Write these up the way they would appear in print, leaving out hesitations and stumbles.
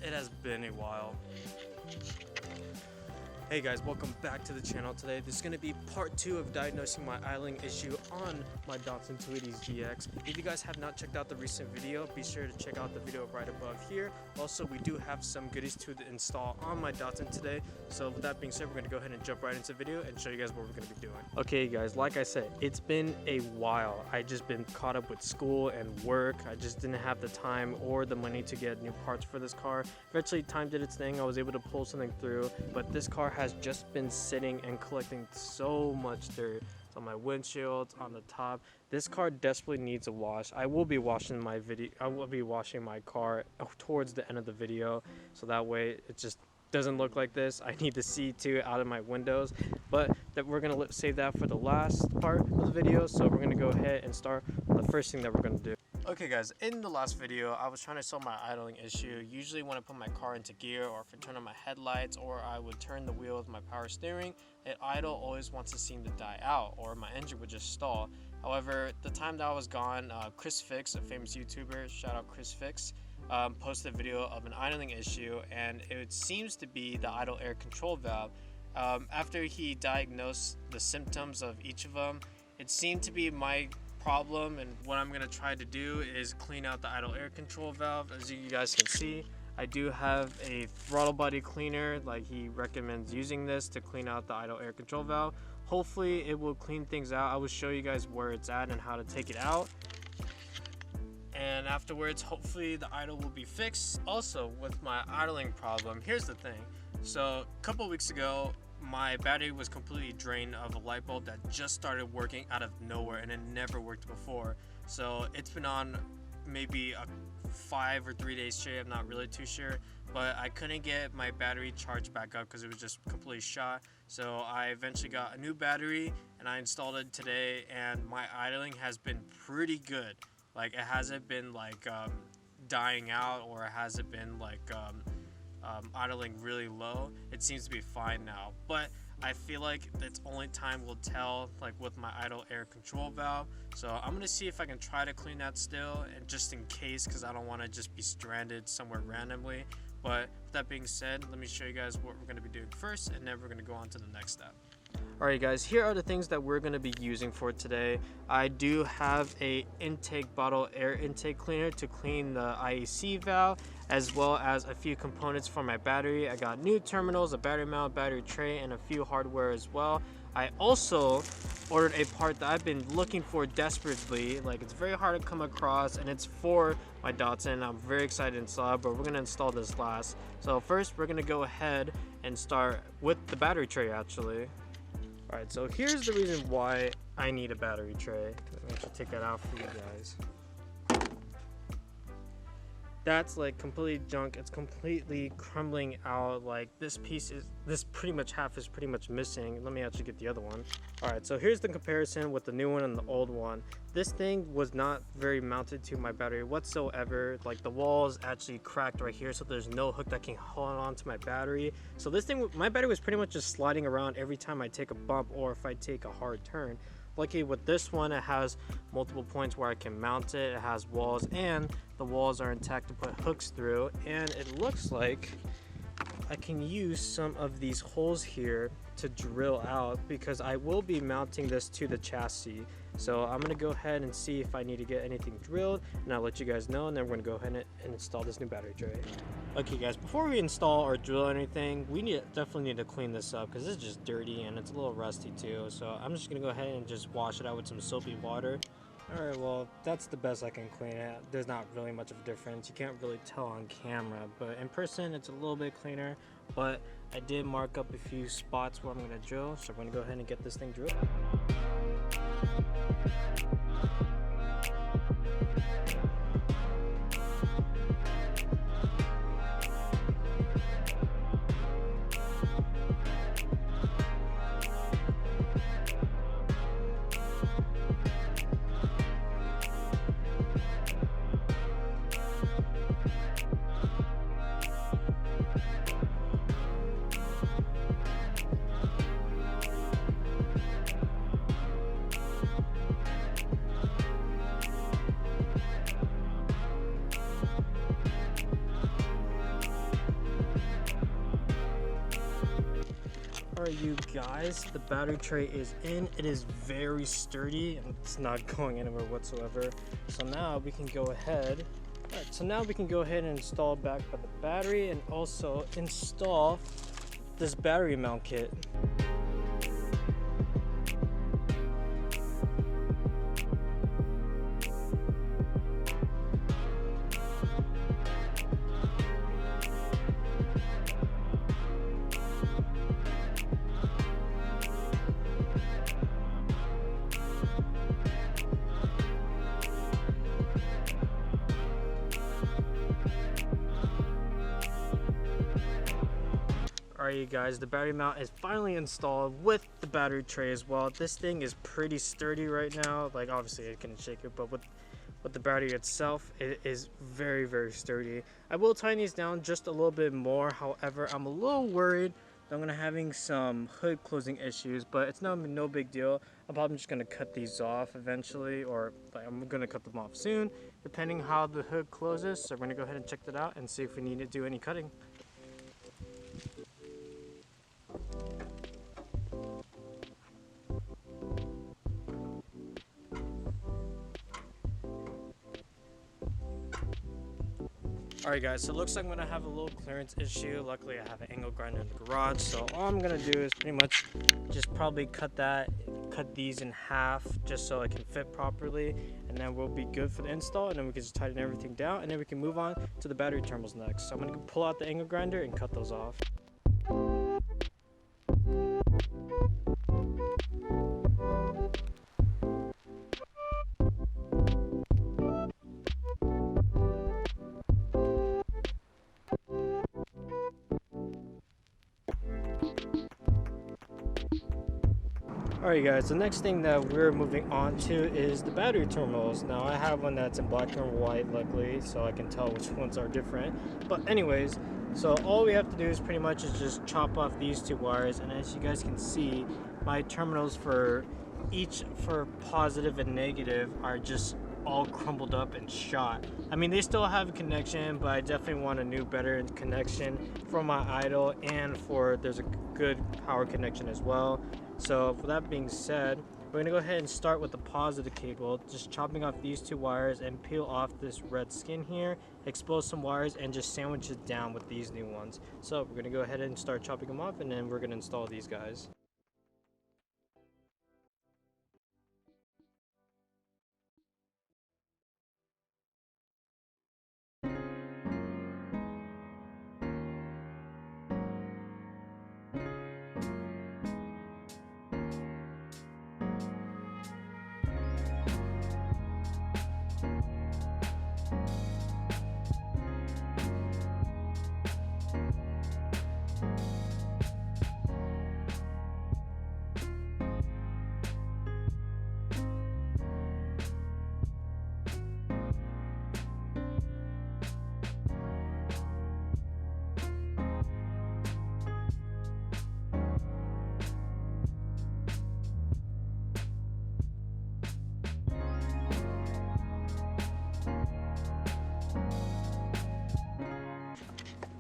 It has been a while. Hey guys, welcome back to the channel. Today this is going to be part 2 of diagnosing my idling issue on my Datsun 280s GX. If you guys have not checked out the recent video, be sure to check out the video right above here. Also, we do have some goodies to install on my Datsun today. So with that being said, we're going to go ahead and jump right into the video and show you guys what we're going to be doing. Okay guys, like I said, it's been a while. I just been caught up with school and work. I just didn't have the time or the money to get new parts for this car. Eventually time did its thing. I was able to pull something through, but this car has just been sitting and collecting so much dirt. It's on my windshield, on the top. This car desperately needs a wash. I will be washing my car towards the end of the video, so that way it just doesn't look like this. I need to see too out of my windows, but that we're gonna save that for the last part of the video. So we're gonna go ahead and start on the first thing that we're gonna do. Okay guys, in the last video, I was trying to solve my idling issue. Usually when I put my car into gear, or if I turn on my headlights, or I would turn the wheel with my power steering, it idle always wants to seem to die out, or my engine would just stall. However, the time that I was gone, Chris Fix, a famous YouTuber, shout out Chris Fix, posted a video of an idling issue, and it seems to be the idle air control valve. After he diagnosed the symptoms of each of them, it seemed to be my problem, and what I'm going to try to do is clean out the idle air control valve. As you guys can see, I do have a throttle body cleaner, like he recommends using this to clean out the idle air control valve. Hopefully it will clean things out. I will show you guys where it's at and how to take it out, and afterwards hopefully the idle will be fixed. Also, with my idling problem, here's the thing. So a couple weeks ago, my battery was completely drained of a light bulb that just started working out of nowhere, and it never worked before. So it's been on maybe 5 or 3 days straight, I'm not really too sure, but I couldn't get my battery charged back up because it was just completely shot. So I eventually got a new battery and I installed it today, and my idling has been pretty good. Like, it hasn't been like dying out, or it hasn't been like idling really low. It seems to be fine now, but I feel like that's only time will tell, like with my idle air control valve. So I'm gonna see if I can try to clean that still, and just in case, because I don't want to just be stranded somewhere randomly. But with that being said, let me show you guys what we're going to be doing first, and then we're going to go on to the next step. Alright guys, here are the things that we're going to be using for today. I do have a intake bottle air intake cleaner to clean the IEC valve, as well as a few components for my battery. I got new terminals, a battery mount, battery tray, and a few hardware as well. I also ordered a part that I've been looking for desperately. Like, it's very hard to come across, and it's for my Datsun. I'm very excited to install it, but we're going to install this last. So first, we're going to go ahead and start with the battery tray actually. Alright, so here's the reason why I need a battery tray. Let me actually take that out for you guys. That's like completely junk. It's completely crumbling out. Like, this pretty much half is pretty much missing. Let me actually get the other one. Alright, so here's the comparison with the new one and the old one. This thing was not very mounted to my battery whatsoever. Like, the walls actually cracked right here, so there's no hook that can hold on to my battery. So this thing, my battery was pretty much just sliding around every time I take a bump or if I take a hard turn. Lucky with this one, it has multiple points where I can mount it. It has walls, and the walls are intact to put hooks through, and it looks like I can use some of these holes here to drill out, because I will be mounting this to the chassis. So I'm going to go ahead and see if I need to get anything drilled, and I'll let you guys know, and then we're going to go ahead and install this new battery tray. Okay guys, before we install or drill anything, we definitely need to clean this up, because it's just dirty and it's a little rusty too. So I'm just going to go ahead and just wash it out with some soapy water. Alright, well, that's the best I can clean it. There's not really much of a difference. You can't really tell on camera, but in person it's a little bit cleaner. But I did mark up a few spots where I'm going to drill, so I'm going to go ahead and get this thing drilled. Alright you guys, the battery tray is in. It is very sturdy and it's not going anywhere whatsoever. So now we can go ahead. Alright, so now we can go ahead and install back the battery and also install this battery mount kit. Alright you guys, the battery mount is finally installed with the battery tray as well. This thing is pretty sturdy right now. Like obviously it can shake it, but with the battery itself, it is very sturdy. I will tighten these down just a little bit more. However, I'm a little worried that I'm gonna having some hood closing issues, but it's no big deal. I'm probably just gonna cut these off eventually, or like I'm gonna cut them off soon, depending how the hood closes. So we're gonna go ahead and check that out and see if we need to do any cutting. Alright guys, so it looks like I'm going to have a little clearance issue. Luckily I have an angle grinder in the garage, so all I'm going to do is pretty much just probably cut these in half just so it can fit properly, and then we'll be good for the install, and then we can just tighten everything down, and then we can move on to the battery terminals next. So I'm going to pull out the angle grinder and cut those off. Alright guys, the next thing that we're moving on to is the battery terminals. Now I have one that's in black and white luckily, so I can tell which ones are different. But anyways, so all we have to do is pretty much is just chop off these two wires, and as you guys can see, my terminals for positive and negative are just all crumbled up and shot. I mean, they still have a connection, but I definitely want a new, better connection for my idle, and there's a good power connection as well. So for that being said, we're gonna go ahead and start with the positive cable, just chopping off these two wires and peel off this red skin here, expose some wires, and just sandwich it down with these new ones. So we're gonna go ahead and start chopping them off, and then we're gonna install these guys.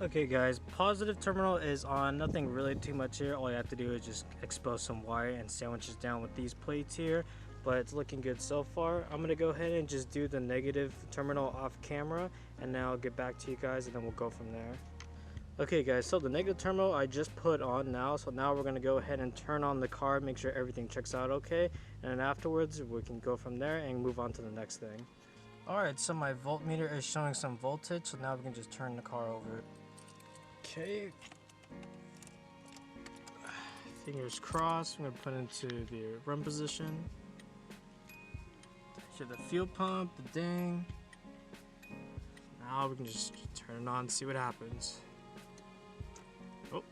Okay guys, positive terminal is on, nothing really too much here. All you have to do is just expose some wire and sandwich it down with these plates here, but it's looking good so far. I'm gonna go ahead and just do the negative terminal off camera, and now I'll get back to you guys and then we'll go from there. Okay guys, so the negative terminal I just put on now, so now we're gonna go ahead and turn on the car, make sure everything checks out okay, and then afterwards we can go from there and move on to the next thing. Alright, so my voltmeter is showing some voltage, so now we can just turn the car over. Okay, fingers crossed. I'm gonna put it into the run position. Hear the fuel pump, the ding. Now we can just turn it on and see what happens. Oh.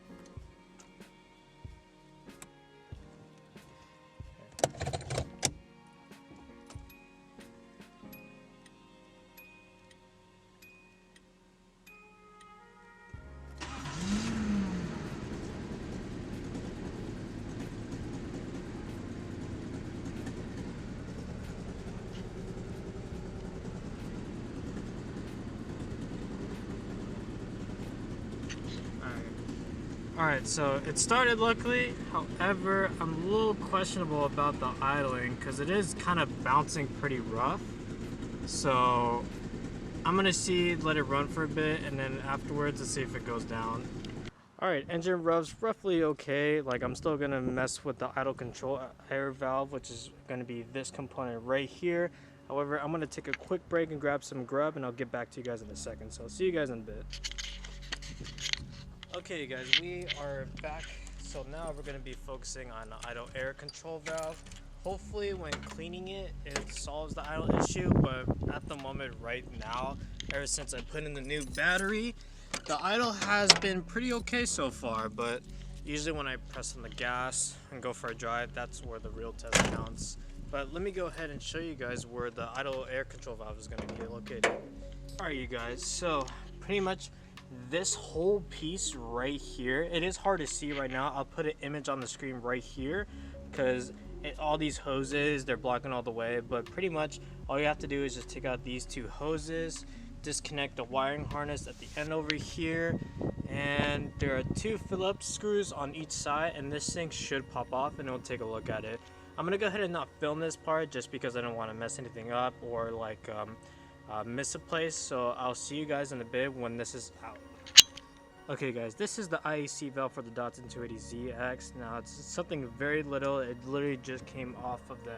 Alright, so it started luckily. However, I'm a little questionable about the idling because it is kind of bouncing pretty rough. So I'm gonna let it run for a bit, and then afterwards let's see if it goes down. Alright, engine revs roughly okay. Like, I'm still gonna mess with the idle control air valve, which is gonna be this component right here. However, I'm gonna take a quick break and grab some grub, and I'll get back to you guys in a second. So I'll see you guys in a bit. Okay guys, we are back. So now we're going to be focusing on the idle air control valve. Hopefully when cleaning it, it solves the idle issue, but at the moment right now, ever since I put in the new battery, the idle has been pretty okay so far, but usually when I press on the gas and go for a drive, that's where the real test counts. But let me go ahead and show you guys where the idle air control valve is going to be located. Alright you guys, so pretty much this whole piece right here, it is hard to see right now. I'll put an image on the screen right here because all these hoses, they're blocking all the way, but pretty much all you have to do is just take out these two hoses, disconnect the wiring harness at the end over here, and there are two Phillips screws on each side, and this thing should pop off, and we'll take a look at it. I'm gonna go ahead and not film this part just because I don't want to mess anything up or like miss a place, so I'll see you guys in a bit when this is out. Okay guys, this is the IEC valve for the Datsun 280ZX. Now it's something very little. It literally just came off of the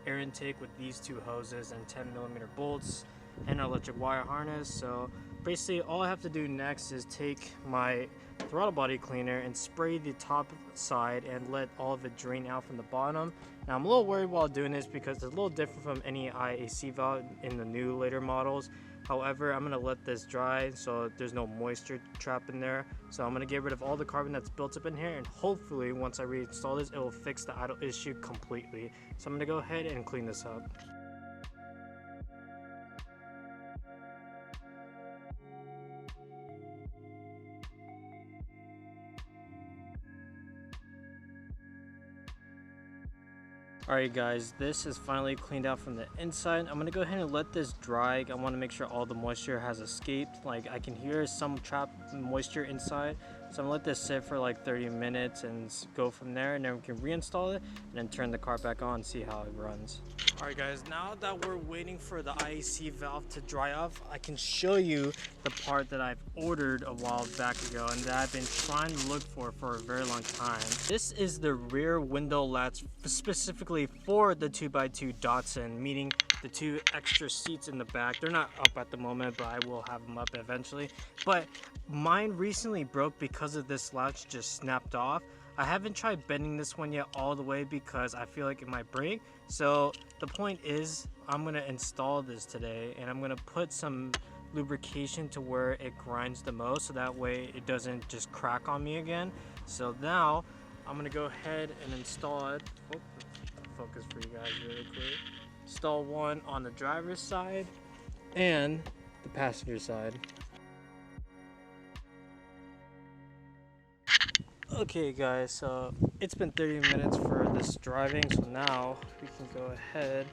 air intake with these two hoses and 10mm bolts and an electric wire harness. So basically all I have to do next is take my throttle body cleaner and spray the top side and let all of it drain out from the bottom. Now I'm a little worried while doing this because it's a little different from any IAC valve in the new later models. However, I'm gonna let this dry so there's no moisture trap in there. So I'm gonna get rid of all the carbon that's built up in here, and hopefully once I reinstall this, it will fix the idle issue completely. So I'm gonna go ahead and clean this up. Alright guys, this is finally cleaned out from the inside. I'm going to go ahead and let this dry. I want to make sure all the moisture has escaped. Like, I can hear some trapped moisture inside. So I'm going to let this sit for like 30 minutes and go from there, and then we can reinstall it and then turn the car back on and see how it runs. Alright guys, now that we're waiting for the IEC valve to dry off, I can show you the part that I've ordered a while back ago and that I've been trying to look for a very long time. This is the rear window latch specifically for the 2x2 Datsun, meaning the two extra seats in the back. They're not up at the moment, but I will have them up eventually. But mine recently broke because of this latch just snapped off. I haven't tried bending this one yet all the way because I feel like it might break. So the point is, I'm going to install this today, and I'm going to put some lubrication to where it grinds the most so that way it doesn't just crack on me again. So now I'm going to go ahead and install it. Oh, focus for you guys really quick. Install one on the driver's side and the passenger side. Okay guys, so it's been 30 minutes for this driving, so now we can go ahead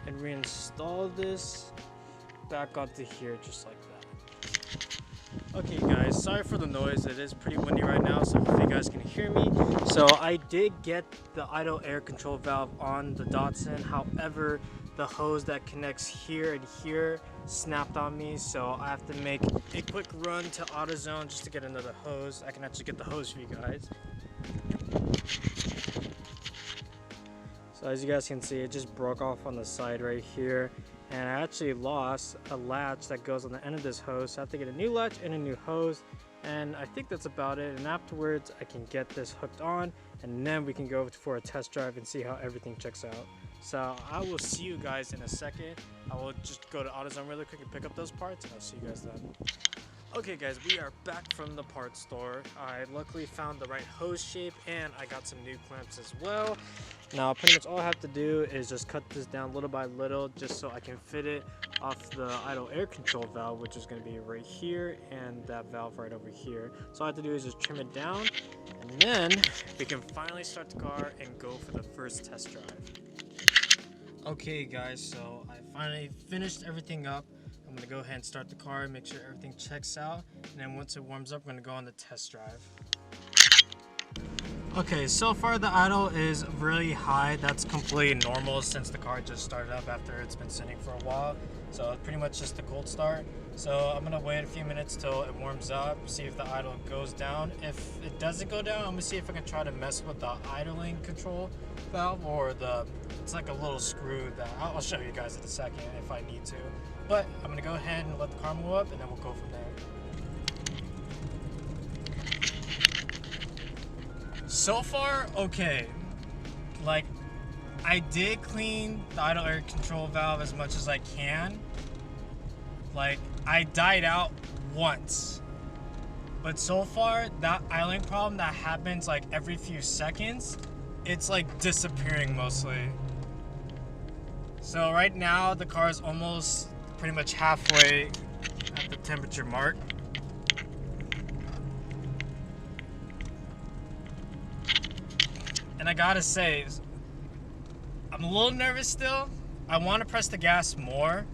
and reinstall this back onto here just like that. Okay guys, sorry for the noise. It is pretty windy right now, so hopefully you guys can hear me. So I did get the idle air control valve on the Datsun, however the hose that connects here and here snapped on me, so I have to make a quick run to AutoZone just to get another hose. I can actually get the hose for you guys. So as you guys can see, it just broke off on the side right here, and I actually lost a latch that goes on the end of this hose, so I have to get a new latch and a new hose, and I think that's about it. And afterwards I can get this hooked on, and then we can go for a test drive and see how everything checks out. So I will see you guys in a second. I will just go to AutoZone really quick and pick up those parts, and I'll see you guys then. Okay guys, we are back from the parts store. I luckily found the right hose shape, and I got some new clamps as well. Now pretty much all I have to do is just cut this down little by little just so I can fit it off the idle air control valve, which is going to be right here, and that valve right over here. So all I have to do is just trim it down, and then we can finally start the car and go for the first test drive. Okay guys, so I finally finished everything up. I'm going to go ahead and start the car and make sure everything checks out, and then once it warms up, I'm going to go on the test drive. Okay, so far the idle is really high. That's completely normal since the car just started up after it's been sitting for a while. So it's pretty much just a cold start. So I'm gonna wait a few minutes till it warms up, see if the idle goes down. If it doesn't go down, I'm gonna see if I can try to mess with the idling control valve or it's like a little screw that I'll show you guys in a second if I need to. But I'm gonna go ahead and let the car move up and then we'll go from there. So far, okay. Like, I did clean the idle air control valve as much as I can. Like, I died out once. But so far, that idling problem that happens like every few seconds, it's like disappearing mostly. So right now, the car is almost pretty much halfway at the temperature mark. And I gotta say, I'm a little nervous still. I want to press the gas more,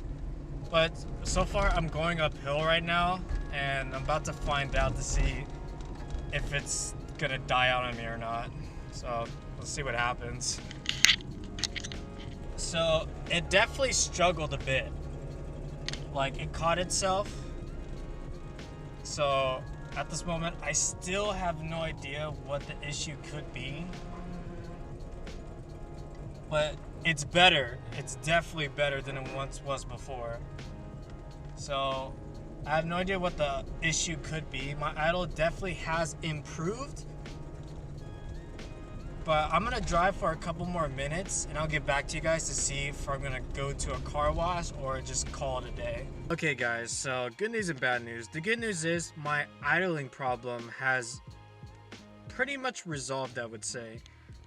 but so far I'm going uphill right now, and I'm about to find out to see if it's gonna die out on me or not. So let's see what happens. So it definitely struggled a bit. Like, it caught itself. So at this moment, I still have no idea what the issue could be. But it's better. It's definitely better than it once was before. So I have no idea what the issue could be. My idle definitely has improved. But I'm gonna drive for a couple more minutes and I'll get back to you guys to see if I'm gonna go to a car wash or just call it a day. Okay guys, so good news and bad news. The good news is my idling problem has pretty much resolved, I would say.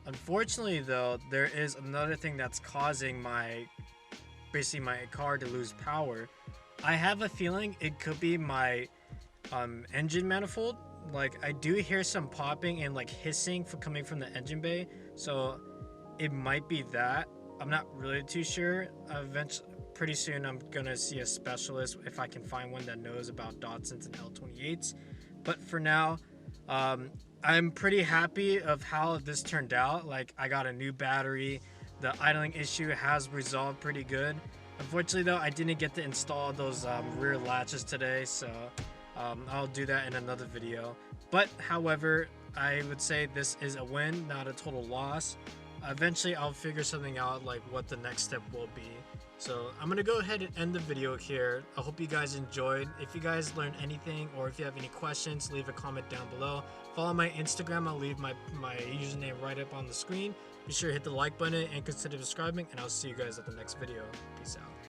Unfortunately though, there is another thing that's causing basically my car to lose power. I have a feeling it could be my engine manifold. Like, I do hear some popping and like hissing coming from the engine bay, so it might be that. I'm not really too sure. Eventually, pretty soon I'm gonna see a specialist if I can find one that knows about Datsuns and L28s. But for now, I'm pretty happy of how this turned out. Like, I got a new battery. The idling issue has resolved pretty good. Unfortunately though, I didn't get to install those rear latches today, so I'll do that in another video. But however, I would say this is a win, not a total loss. Eventually I'll figure something out, like what the next step will be. So I'm gonna go ahead and end the video here. I hope you guys enjoyed. If you guys learned anything or if you have any questions, leave a comment down below. Follow my Instagram. I'll leave my username right up on the screen. Be sure to hit the like button and consider subscribing, and I'll see you guys at the next video. Peace out.